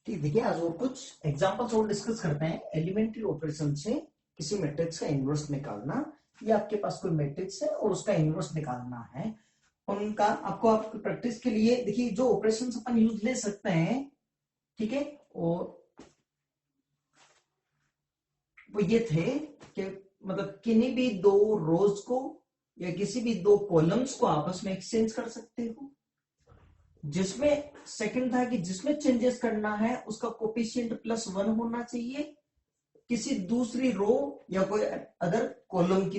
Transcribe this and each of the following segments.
ठीक, देखिए आज और कुछ एग्जांपल्स और डिस्कस करते हैं। एलिमेंट्री ऑपरेशन से किसी मैट्रिक्स का इनवर्स निकालना, या आपके पास कोई मैट्रिक्स है और उसका इनवर्स निकालना है, उनका आपको आपकी प्रैक्टिस के लिए देखिए जो ऑपरेशन अपन यूज ले सकते हैं, ठीक है। और वो ये थे कि मतलब किन्हीं भी दो रोज को या किसी भी दो कॉलम्स को आपस में एक्सचेंज कर सकते हो, जिसमें सेकंड था कि जिसमें चेंजेस करना है उसका कोफिशिएंट +1 होना चाहिए, किसी दूसरी रो या कोई अदर कॉलम की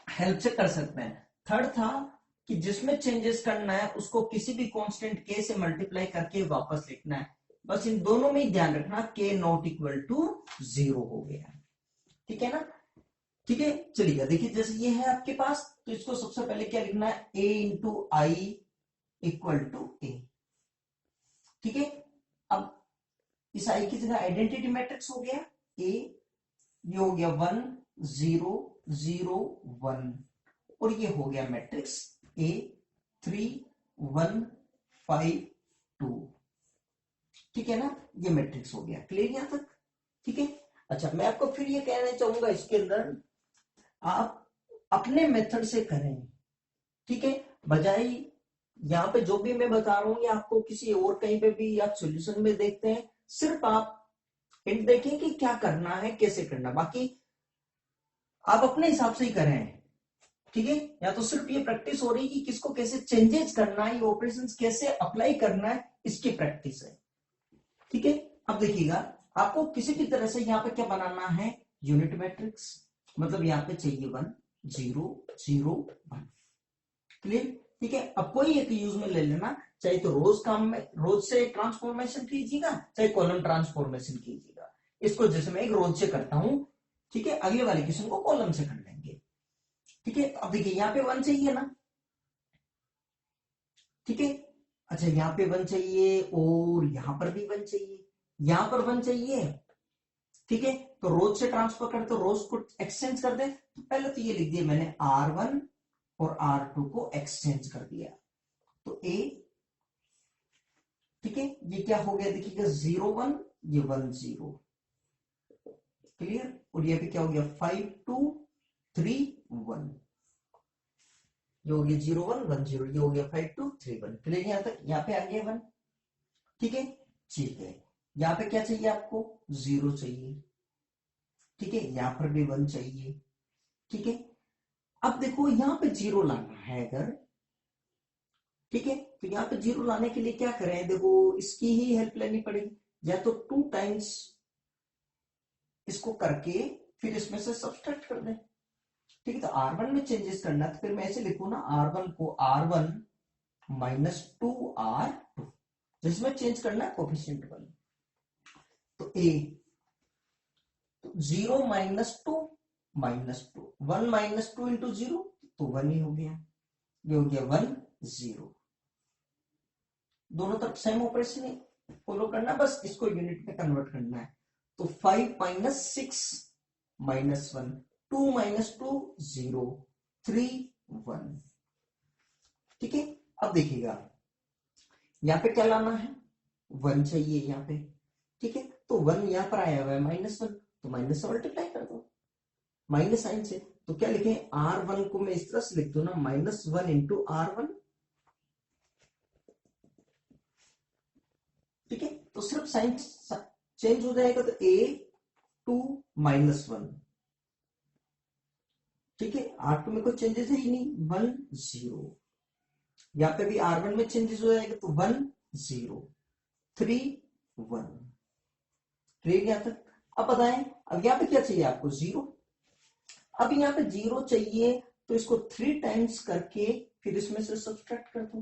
हेल्प से कर सकते हैं। थर्ड था कि जिसमें चेंजेस करना है उसको किसी भी कांस्टेंट के से मल्टीप्लाई करके वापस लिखना है। बस इन दोनों में ही ध्यान रखना, के नॉट इक्वल टू 0 हो गया, ठीक है ना। ठीक है, चलिए देखिए जैसे ये है आपके पास, तो इसको सबसे पहले क्या लिखना है, a into I equal to A, ठीक है। अब इस आई की जगह आइडेंटिटी मैट्रिक्स हो गया ए, ये हो गया 1 0 0 1, और ये हो गया मैट्रिक्स ए 3 1 5 2, ठीक है ना। ये मैट्रिक्स हो गया, क्लियर यहां तक, ठीक है। अच्छा, मैं आपको फिर ये कहना चाहूंगा, इसके अंदर आप अपने मेथड से करें, ठीक है, बजाय यहाँ पे जो भी मैं बता रहा हूं या आपको किसी और कहीं पे भी आप सॉल्यूशन में देखते हैं, सिर्फ आप हिंट देखें कि क्या करना है, कैसे करना, बाकी आप अपने हिसाब से ही करें, ठीक है। या तो सिर्फ ये प्रैक्टिस हो रही है कि किसको कैसे चेंजेस करना है, ये ऑपरेशंस कैसे अप्लाई करना है, इसकी प्रैक्टिस है, ठीक है। अब देखिएगा, आपको किसी भी तरह से यहाँ पे क्या बनाना है, यूनिट मैट्रिक्स, मतलब यहाँ पे चाहिए 1 0 0 1, क्लियर, ठीक है। अब कोई एक यूज में ले लेना, चाहे तो रोज काम में रोज से ट्रांसफॉर्मेशन कीजिएगा, चाहे कॉलम ट्रांसफॉर्मेशन कीजिएगा। इसको जैसे मैं एक रोज से करता हूं, ठीक है, अगले वाले क्वेश्चन को कॉलम से कर लेंगे, ठीक है। अब देखिए यहाँ पे 1 चाहिए ना, ठीक है। अच्छा, यहाँ पे 1 चाहिए और यहां पर भी 1 चाहिए, यहां पर 1 चाहिए, ठीक है। तो रोज से ट्रांसफर कर, तो रोज को एक्सचेंज कर दे, तो पहले तो ये लिख दिया मैंने R1 और R2 को एक्सचेंज कर दिया, तो ए, ठीक है, ये क्या हो गया देखिएगा 0 1, ये 1 0, क्लियर। और ये भी क्या हो गया 5 2 3 1, ये हो गया 0 1 1 0, ये हो गया 5 2 3 1, क्लियर यहां तक। यहाँ पे आ गया 1, ठीक है, ठीक है। यहाँ पे क्या चाहिए आपको, 0 चाहिए, ठीक है। यहां पर भी 1 चाहिए, ठीक है। अब देखो यहाँ पे 0 लाना है अगर, ठीक है, तो यहाँ पे 0 लाने के लिए क्या करें, देखो इसकी ही हेल्प लेनी पड़ेगी, या तो 2 टाइम्स इसको करके फिर इसमें से सब्सट्रैक्ट कर दें, ठीक है। तो R1 में चेंजेस करना, तो फिर मैं ऐसे लिखू ना, R1 को R1 -2R2, जिसमें चेंज करना है कोफिशिएंट 1, तो A, तो 0 -2 -2, 1 -2 इंटू 0, तो 1 ही हो गया, ये हो गया 1 0, दोनों तरफ सेम ऑपरेशन फॉलो करना, बस इसको यूनिट में कन्वर्ट करना है। तो 5 -6 -1, 2 -2 0 3 1, ठीक है। अब देखिएगा यहाँ पे क्या लाना है, 1 चाहिए यहाँ पे, ठीक है। तो 1 यहाँ पर आया हुआ है -1, तो माइनस से मल्टीप्लाई कर दो माइनस साइन से, तो क्या लिखे R1 को मैं इस तरह से लिख दू ना, -1 इंटू R1, ठीक है। तो सिर्फ साइन चेंज हो जाएगा, तो A2 -1, ठीक है। R2 में कोई चेंजेस है ही नहीं, 1 0, यहाँ पे भी R1 में चेंजेस हो जाएगा, तो 1 0 3 1, ठीक यहाँ तक। अब बताएं, अब यहाँ पे क्या चाहिए आपको, 0, अब यहाँ पे 0 चाहिए, तो इसको 3 टाइम्स करके फिर इसमें से सब्सट्रैक्ट कर दो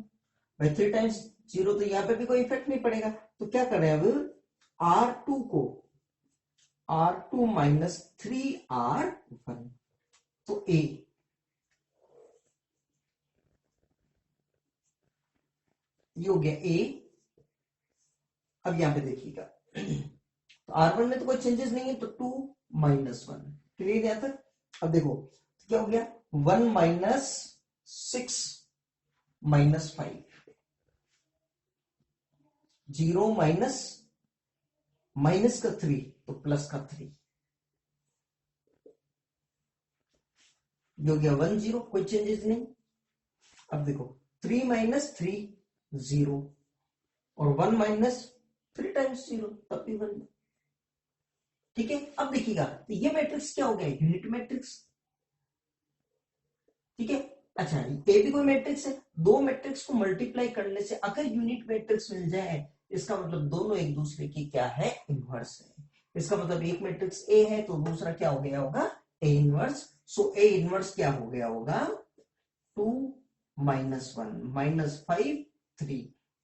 भाई, 3 टाइम्स 0, तो यहाँ पे भी कोई इफेक्ट नहीं पड़ेगा, तो क्या करें अब, R2 को R2 -3R1, तो A, ये हो गया A। अब यहां पे देखिएगा, तो R1 में तो कोई चेंजेस नहीं है, तो 2 -1, क्लियर यहां तक। अब देखो क्या हो गया, 1 -6 -5, 0 -1 माइनस का 3 तो प्लस का 3, जो गया 1 0, कोई चेंजेस नहीं। अब देखो 3 माइनस 3 0 और 1 माइनस 3 टाइम्स 0 तब भी 1। ठीक है, अब देखिएगा तो ये मैट्रिक्स क्या हो गया, यूनिट मैट्रिक्स। ठीक है, अच्छा ये भी कोई मैट्रिक्स है, दो मैट्रिक्स को मल्टीप्लाई करने से अगर यूनिट मैट्रिक्स मिल जाए इसका मतलब दोनों एक दूसरे की क्या है, इनवर्स है। इसका मतलब एक मैट्रिक्स ए है तो दूसरा क्या हो गया होगा, A inverse. So A inverse क्या हो गया होगा, 2 माइनस 1 माइनस 5 3।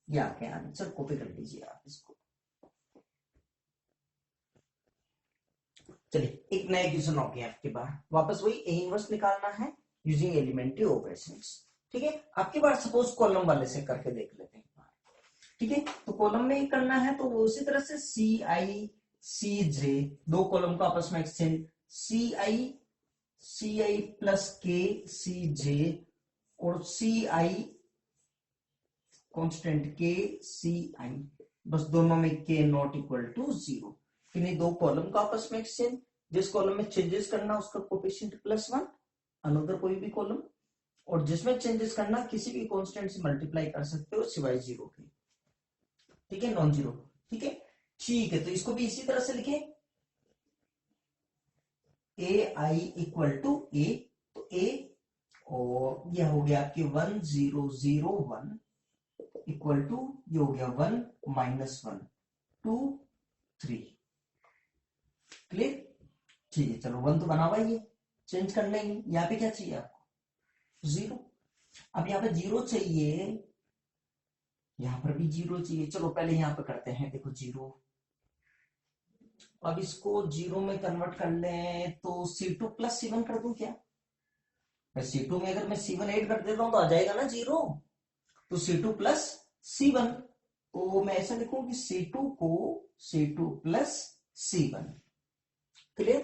ये आपके आंसर कॉपी कर लीजिए आप इसको। चलिए एक नया क्वेश्चन हो गया आपके बाहर, वापस वही ए इनवर्स निकालना है यूजिंग एलिमेंट्री ऑपरेशंस। ठीक है, आपके बार सपोज कॉलम वाले से करके देख लेते हैं। ठीक है, तो कॉलम में ही करना है तो उसी तरह से सी आई सी जे, दो कॉलम को आपस में एक्सचेंज, सी आई प्लस के सी जे और सी आई कॉन्स्टेंट के सी आई, बस दोनों में के नॉट इक्वल टू 0। इन्हीं दो कॉलम का आपस में एक्सचेंज, जिस कॉलम में चेंजेस करना उसका कोएफिशिएंट +1, अनदर कोई भी कॉलम, और जिसमें चेंजेस करना किसी भी कांस्टेंट से मल्टीप्लाई कर सकते हो सिवाय 0 के। ठीक है, नॉन जीरो। ठीक है, ठीक है, तो इसको भी इसी तरह से लिखे, ए आई इक्वल टू ए, तो ए और ये हो गया आपके 1 0 0 1 इक्वल टू ये हो गया 1 माइनस 1 2 3। क्लियर? ठीक है, चलो 1 तो बना हुआ ये, चेंज करना ही। यहाँ पे क्या चाहिए आपको, 0। अब यहाँ पे 0 चाहिए, यहां पर भी 0 चाहिए। चलो पहले यहां पे करते हैं, देखो 0, अब इसको 0 में कन्वर्ट कर लें तो C2 प्लस C1 कर दूं क्या, C2 में अगर मैं C1 ऐड कर देता हूं तो आ जाएगा ना 0, तो C2 प्लस C1, तो मैं ऐसा लिखूं कि C2 प्लस C1। क्लियर?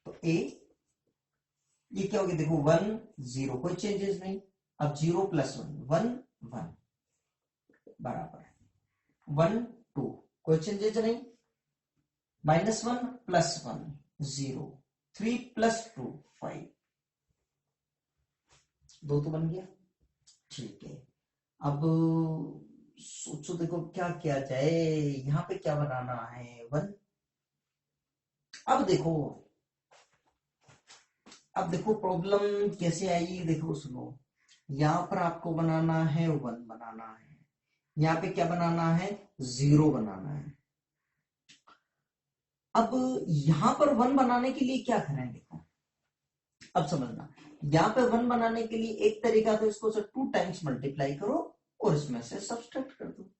तो ए ये क्या हो गया, देखो 1 0 कोई चेंजेस नहीं, अब 0 प्लस 1 1 1 बराबर 1 2 कोई चेंजेस नहीं, -1 प्लस 1 0 3 प्लस 2 5, 2 तो बन गया। ठीक है, अब सोचो देखो क्या किया जाए, यहां पे क्या बनाना है, 1। अब देखो प्रॉब्लम कैसे आएगी, देखो सुनो, यहां पर आपको बनाना है 1 बनाना है, यहां पे क्या बनाना है, 0 बनाना है। अब यहां पर 1 बनाने के लिए क्या करें, देखो अब समझना, यहां पे 1 बनाने के लिए एक तरीका तो इसको 2 टाइम्स मल्टीप्लाई करो और इसमें से सब्सट्रैक्ट कर दो।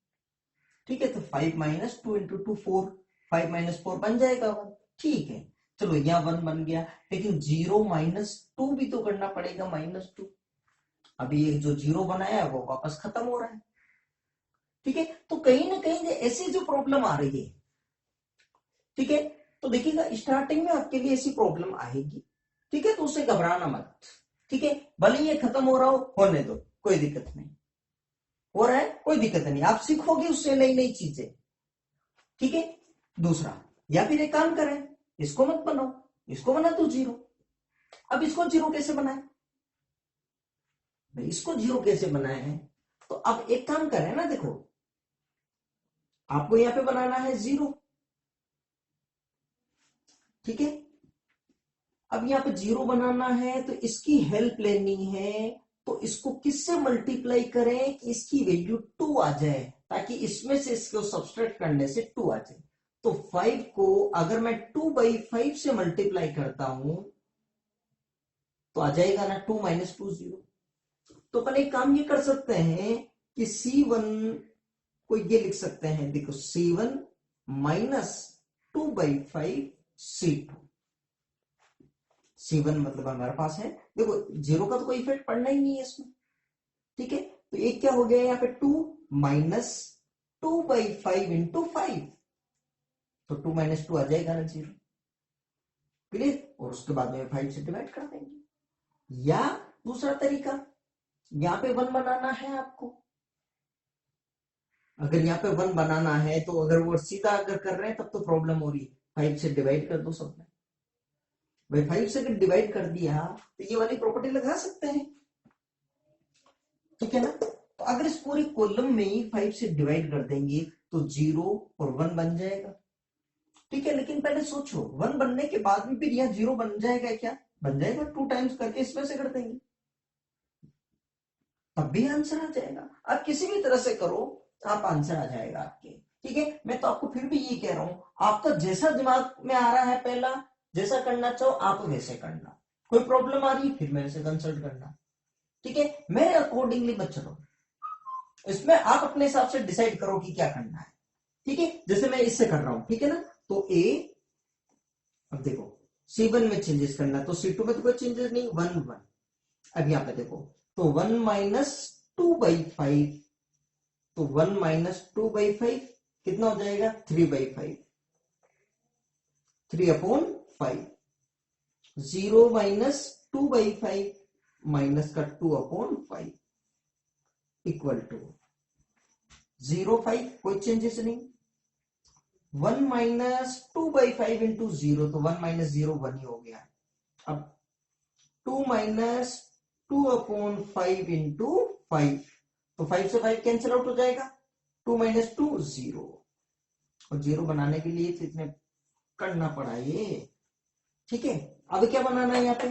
ठीक है, तो 5 माइनस 2 इंटू 2 4, 5 माइनस 4 बन जाएगा 1। ठीक है, चलो यहाँ 1 बन गया, लेकिन 0 माइनस 2 भी तो करना पड़ेगा, -2। अभी ये जो 0 बनाया है वो वापस खत्म हो रहा है। ठीक है, तो कहीं ना कहीं ऐसी जो प्रॉब्लम आ रही है, ठीक है, तो देखिएगा स्टार्टिंग में आपके लिए ऐसी प्रॉब्लम आएगी। ठीक है, तो उससे घबराना मत। ठीक है, भले ये खत्म हो रहा हो, होने दो, कोई दिक्कत नहीं, हो रहा है कोई दिक्कत नहीं, आप सीखोगे उससे नई नई चीजें। ठीक है, दूसरा, या फिर एक काम करें, इसको मत बनाओ, इसको बना दो 0। अब इसको 0 कैसे बनाए, इसको 0 कैसे बनाए हैं, तो अब एक काम करें ना, देखो आपको यहां पे बनाना है 0। ठीक है, अब यहाँ पे 0 बनाना है तो इसकी हेल्प लेनी है, तो इसको किससे मल्टीप्लाई करें कि इसकी वैल्यू 2 आ जाए, ताकि इसमें से इसको सब्सट्रैक्ट करने से 2 आ जाए। तो 5 को अगर मैं 2/5 से मल्टीप्लाई करता हूं तो आ जाएगा ना 2 माइनस 2 0। तो अपन एक काम ये कर सकते हैं कि C1 को ये लिख सकते हैं, देखो C1 माइनस 2/5 C2। C1 मतलब हमारे पास है, देखो 0 का तो कोई इफेक्ट पड़ना ही नहीं है इसमें। ठीक है, तो एक क्या हो गया यहाँ पे 2 माइनस 2/5 इंटू 5, तो 2 माइनस 2 आ जाएगा ना 0। क्लियर? और उसके बाद में 5 से डिवाइड कर देंगे। या दूसरा तरीका, यहां पे 1 बनाना है आपको, अगर यहाँ पे 1 बनाना है तो अगर वो सीधा अगर कर रहे हैं तब तो प्रॉब्लम हो रही है। 5 से डिवाइड कर दो सब में। भाई 5 से अगर डिवाइड कर दिया तो ये वाली प्रॉपर्टी लगा सकते हैं, ठीक है ना। तो अगर इस पूरे कॉलम में ही 5 से डिवाइड कर देंगे तो 0 और 1 बन जाएगा, ठीक है। लेकिन पहले सोचो 1 बनने के बाद में फिर यहाँ 0 बन जाएगा क्या? बन जाएगा। 2 टाइम्स करके इसमें से कर देंगे तब भी आंसर आ जाएगा। आप किसी भी तरह से करो आप आंसर आ जाएगा आपके, ठीक है। मैं तो आपको फिर भी ये कह रहा हूं, आपका जैसा दिमाग में आ रहा है पहला जैसा करना चाहो आप वैसे करना। कोई प्रॉब्लम आ रही है फिर मेरे से कंसल्ट करना, ठीक है। मेरे अकॉर्डिंगली मत चलो, इसमें आप अपने हिसाब से डिसाइड करो कि क्या करना है, ठीक है। जैसे मैं इससे कर रहा हूं, ठीक है ना। तो ए, अब देखो C1 में चेंजेस करना, तो C2 में तो कोई चेंजेस नहीं, 1 1। अब यहाँ पे देखो तो 1 माइनस 2/5, तो 1 माइनस 2/5 कितना हो जाएगा? 3/5, 3/5। 0 माइनस 2/5 माइनस का 2/5 इक्वल टू 0 5, कोई चेंजेस नहीं। 1 माइनस 2/5 इंटू 0, तो 1 माइनस 0 1 ही हो गया। अब 2 माइनस 2/5 इंटू 5, तो 5 से 5 कैंसिल आउट हो जाएगा। 2 माइनस 2 0, और 0 बनाने के लिए तो इतने करना पड़ा ये, ठीक है। अब क्या बनाना है यहाँ पे?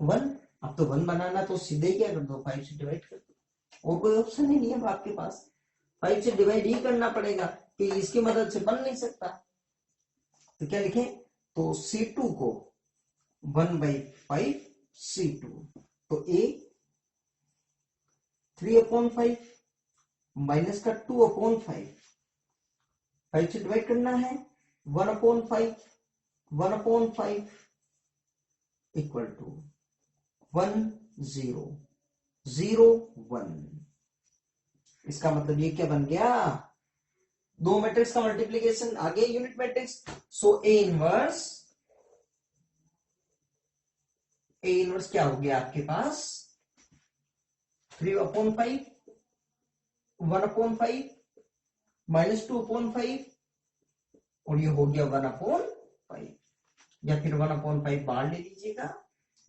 1। अब तो 1 बनाना तो सीधे क्या कर दो, 5 से डिवाइड कर दो, और कोई ऑप्शन ही नहीं है आपके पास। 5 से डिवाइड ही करना पड़ेगा कि इसकी मदद से बन नहीं सकता। तो क्या लिखें? तो C2 को 1/5 C2, तो A 3/5 माइनस का 2/5, 5 से डिवाइड करना है 1/5, 1/5 इक्वल टू 1 0 0 1। इसका मतलब ये क्या बन गया? दो मैट्रिक्स का मल्टीप्लीकेशन, आगे unit matrix. So A inverse क्या हो गया आपके पास? 3/5, 1/5 माइनस 2/5, और ये हो गया 1/5, या फिर 1/5 बाहर ले लीजिएगा।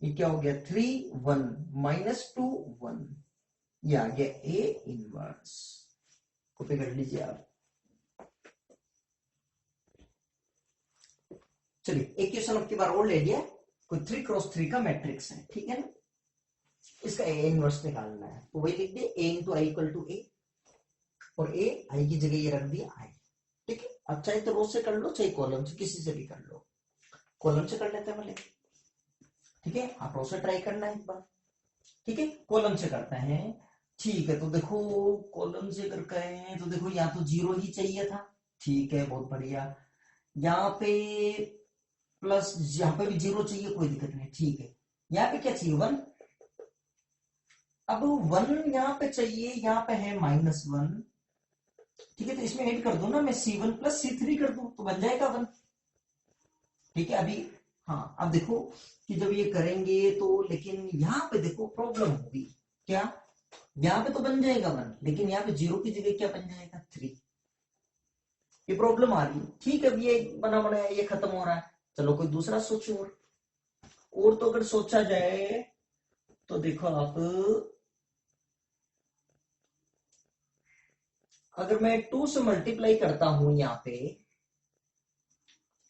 ये क्या हो गया? 3 1 माइनस 2 1, ये आ गया ए इनवर्स। कॉपी कर लीजिए आप। चलिए एक क्वेश्चन अब की बार और ले लिया। कोई 3x3 का मैट्रिक्स है, ठीक है ना। इसका ए इनवर्स निकालना है, तो वही लिख दिए a into I equal to A, और ए आई की जगह ये रख दिया आई, ठीक है। अब चाहे तो रो से कर लो चाहे कॉलम से, किसी से भी कर लो। कॉलम से कर लेते हैं पहले, ठीक है। आप रो से ट्राई करना है एक बार, ठीक है। कॉलम से करते हैं, ठीक है। तो देखो कॉलम से अगर कहें तो देखो यहाँ तो 0 ही चाहिए था, ठीक है, बहुत बढ़िया। यहाँ पे प्लस, यहाँ पे भी 0 चाहिए, कोई दिक्कत नहीं, ठीक है। यहाँ पे क्या चाहिए? 1। अब 1 यहाँ पे चाहिए, यहाँ पे है -1, ठीक है। तो इसमें ऐड कर दो ना, मैं C1 प्लस C3 कर दूं तो बन जाएगा 1, ठीक है। अभी हाँ, अब देखो कि जब ये करेंगे तो, लेकिन यहाँ पे देखो प्रॉब्लम होगी क्या? यहाँ पे तो बन जाएगा 1, लेकिन यहाँ पे 0 की जगह क्या बन जाएगा? 3। ये प्रॉब्लम आ रही है, ठीक है। अब ये बना बनाया ये खत्म हो रहा है, चलो कोई दूसरा सोचो। और तो अगर सोचा जाए तो देखो आप, अगर मैं 2 से मल्टीप्लाई करता हूं यहाँ पे,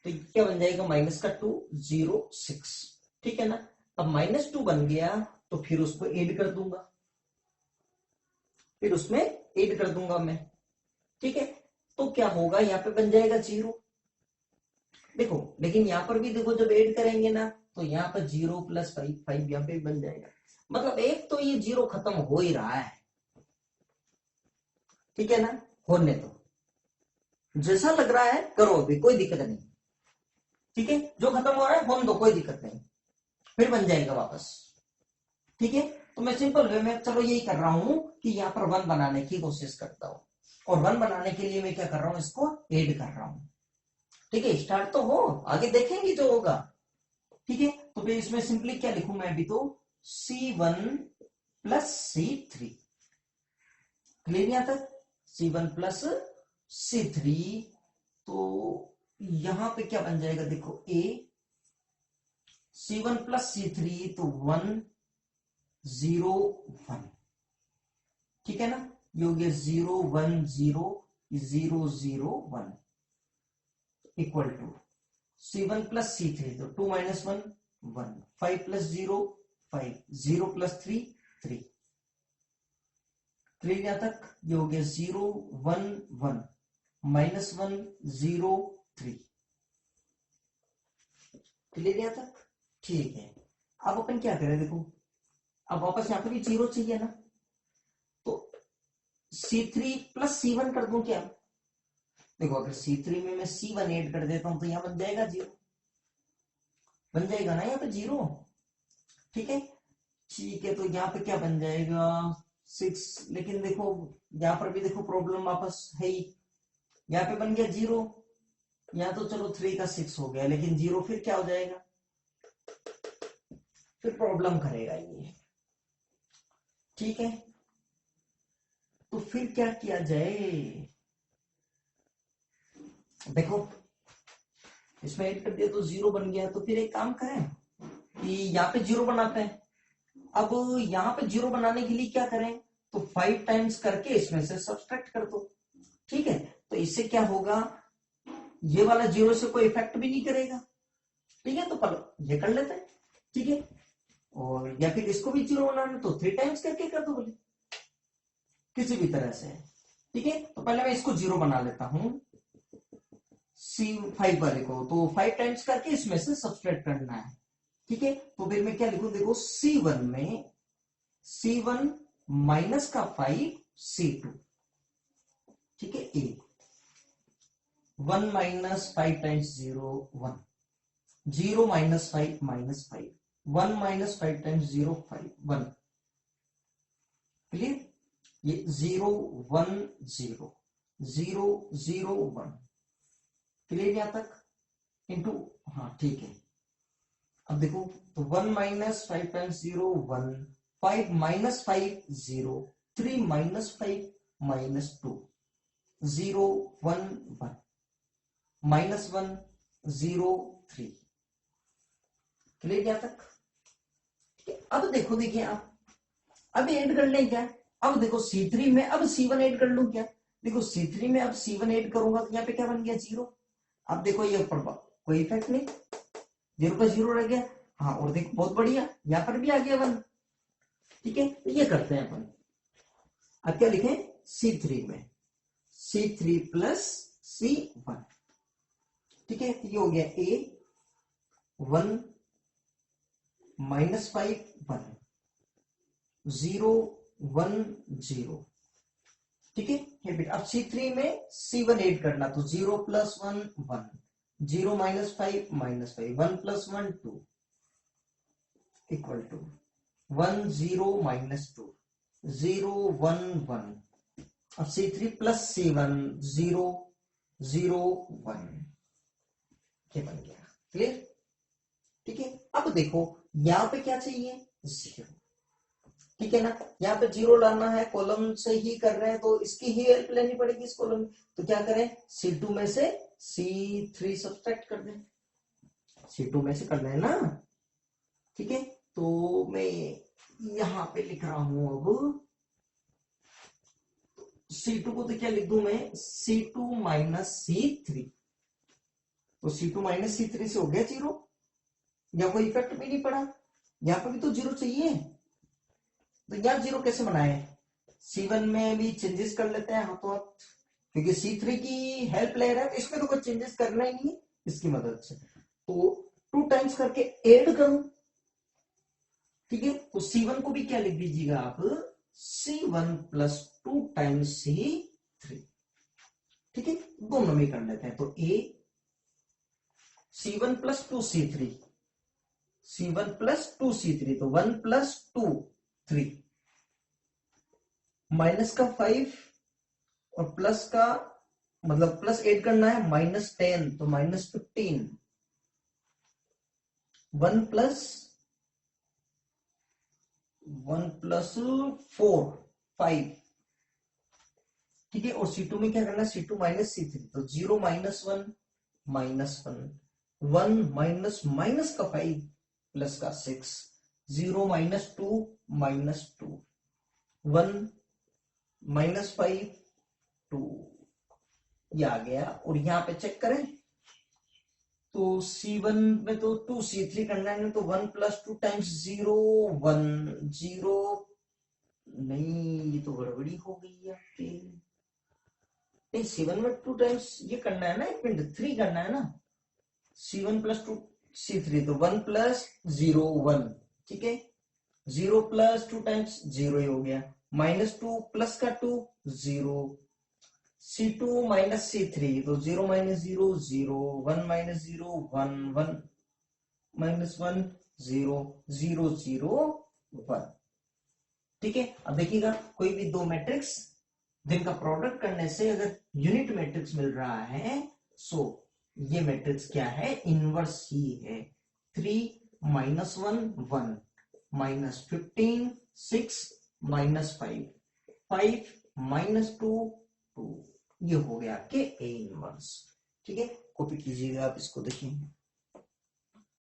तो क्या बन जाएगा? माइनस का 2 0 6, ठीक है ना। अब -2 बन गया तो फिर उसको ऐड कर दूंगा, फिर उसमें ऐड कर दूंगा मैं, ठीक है। तो क्या होगा? यहाँ पे बन जाएगा 0, देखो। लेकिन यहाँ पर भी देखो जब ऐड करेंगे ना तो यहाँ पर 0 प्लस 5 5 यहाँ पे बन जाएगा। मतलब एक तो ये 0 खत्म हो ही रहा है, ठीक है ना। होने तो जैसा लग रहा है करो, अभी कोई दिक्कत नहीं, ठीक है। जो खत्म हो रहा है होने दो, कोई दिक्कत नहीं, फिर बन जाएगा वापस, ठीक है। तो मैं सिंपल वे में चलो यही कर रहा हूं कि यहाँ पर 1 बनाने की कोशिश करता हूं, और 1 बनाने के लिए मैं क्या कर रहा हूं? इसको ऐड कर रहा हूं, ठीक है। स्टार्ट तो हो, आगे देखेंगे जो होगा, ठीक है। तो फिर इसमें सिंपली क्या लिखूं मैं अभी? तो C1 प्लस C3, क्लियर यहां तक? C1 प्लस C3, तो यहां पे क्या बन जाएगा देखो A, C1 प्लस C3 तो 1 0 1, ठीक है ना, ये हो गया 0 1 0 0 0 1 equal to C1 plus C3 तो 2 माइनस 1 1, 5 प्लस 0 5, 0 प्लस 3 3, 3 यहां तक, ये हो गया 0 1 1 माइनस 1 0 3, क्लियर यहां तक, ठीक है। अब अपन क्या करें देखो, अब वापस यहां पे भी 0 चाहिए ना, तो C3 प्लस C1 कर दूं क्या, देखो अगर C3 में मैं C1 ऐड कर देता हूं तो यहां बन जाएगा 0, बन जाएगा ना यहाँ पे 0, ठीक है, ठीक है, तो यहाँ पे क्या बन जाएगा 6, लेकिन देखो यहाँ पर भी देखो प्रॉब्लम वापस है ही, यहाँ पे बन गया 0, यहाँ तो चलो 3 का 6 हो गया, लेकिन 0 फिर क्या हो जाएगा, फिर प्रॉब्लम करेगा ये, ठीक है, तो फिर क्या किया जाए, देखो इसमें ऐड कर दिया तो 0 बन गया, तो फिर एक काम करें कि यहाँ पे 0 बनाते हैं, अब यहाँ पे 0 बनाने के लिए क्या करें, तो 5 टाइम्स करके इसमें से सब्सट्रैक्ट कर दो, ठीक है, तो इससे क्या होगा, ये वाला 0 से कोई इफेक्ट भी नहीं करेगा, ठीक है, तो पर ये कर लेते हैं, ठीक है, और या फिर इसको भी 0 बनाना तो 3 टाइम्स करके कर दो बोले, किसी भी तरह से, ठीक है, तो पहले मैं इसको 0 बना लेता हूं, C5 वाले को, तो 5 टाइम्स करके इसमें से सब्सट्रैक्ट करना है, ठीक है, तो फिर मैं क्या लिखूं, देखो C1 में C1 माइनस का 5 C2, ठीक है, A 1 minus 5 times 0 1, 0 minus 5 minus 5, 1 minus 5 times 0 5 1, clear, ये 0 1 0 0 0 1, क्लियर यहां तक, इंटू, हाँ ठीक है, अब देखो तो 1 minus 5 times 0 1, 5 minus 5 0, 3 minus 5 minus 2, 0 1 1 minus 1 0 3, clear यहां तक, ठीक है, अब देखो देखिए आप अब ऐड कर लें क्या, अब देखो C3 में अब C1 ऐड कर लूं क्या, देखो C3 में अब C1 ऐड करूंगा तो यहाँ पे क्या बन गया 0, अब देखो ये कोई इफेक्ट नहीं, 0 का 0 रह गया, हाँ, और देखो बहुत बढ़िया यहाँ पर भी आ गया 1, ठीक है, तो ये करते हैं अपन, अब क्या लिखें C3 में C3 प्लस C1, ठीक है, तो ये हो गया A 1 माइनस 5 1, 0 1 0, ठीक है बेटा, अब C3 में C1 ऐड करना, तो 0 plus 1 1, 0 minus 5 minus 5, 1 plus 1 2 equal to 1 0 minus 2 0 1 1, अब C3 प्लस C1 0 0 1, ये बन गया, क्लियर, ठीक है, अब देखो यहां पे क्या चाहिए 0, ठीक है ना, यहाँ पे 0 लाना है, कॉलम से ही कर रहे हैं तो इसकी ही हेल्प लेनी पड़ेगी इस कॉलम, तो क्या करें C2 में से C3 सब्सट्रैक्ट कर दें, C2 में से कर लें ना, ठीक है, तो मैं यहां पे लिख रहा हूं अब C2 को तो क्या लिख दूं मैं C2 माइनस C3, तो C2 माइनस C3 से हो गया 0, या कोई इफेक्ट भी नहीं पड़ा, यहाँ पे भी तो 0 चाहिए, तो यार 0 कैसे बनाए, C1 में भी चेंजेस कर लेते हैं हाथों हाथ, क्योंकि C3 की हेल्प ले रहे हैं तो इसमें तो कोई चेंजेस करना ही नहीं है इसकी मदद से, तो 2 टाइम्स करके ऐड करूं, ठीक है, तो C1 को भी क्या लिख दीजिएगा आप C1 प्लस 2 टाइम्स C3, ठीक है, दोनों में कर लेते हैं, तो A C1 plus 2 C3, C1 plus 2 C3, तो 1 प्लस 2 3, माइनस का 5 और प्लस का मतलब प्लस 8 करना है, माइनस 10 तो माइनस 15, 1 प्लस 4 5, ठीक है। और C2 में क्या करना है, C2 माइनस C3, तो 0 माइनस 1 माइनस 1, 1 माइनस माइनस का 5 प्लस का 6, 0 माइनस 2 माइनस 2, 1 माइनस 5 2, ये आ गया। और यहां पे चेक करें तो C1 में तो 2, C3 करना है तो 1 प्लस 2 टाइम्स 0 1 0, नहीं ये तो गड़बड़ी हो गई है आपके। नहीं, C1 में 2 टाइम्स ये करना है ना, 1 मिनट 3 करना है ना, C1 प्लस 2 C3, तो 1 प्लस 0 1, ठीक है। 0 प्लस 2 टाइम्स 0 ही हो गया, माइनस 2 प्लस का 2 0, C2 माइनस C3, तो 0 माइनस 0 0, 1 माइनस 0 1 1 माइनस 1 0 0 0 1, ठीक है। अब देखिएगा कोई भी दो मैट्रिक्स जिनका प्रोडक्ट करने से अगर यूनिट मैट्रिक्स मिल रहा है, सो ये मैट्रिक्स क्या है, इनवर्स ही है। 3 माइनस 1 1, माइनस 15 6, माइनस 5 5, माइनस 2 2, ये हो गया आपके ए इनवर्स, ठीक है। कॉपी कीजिएगा आप इसको, देखिए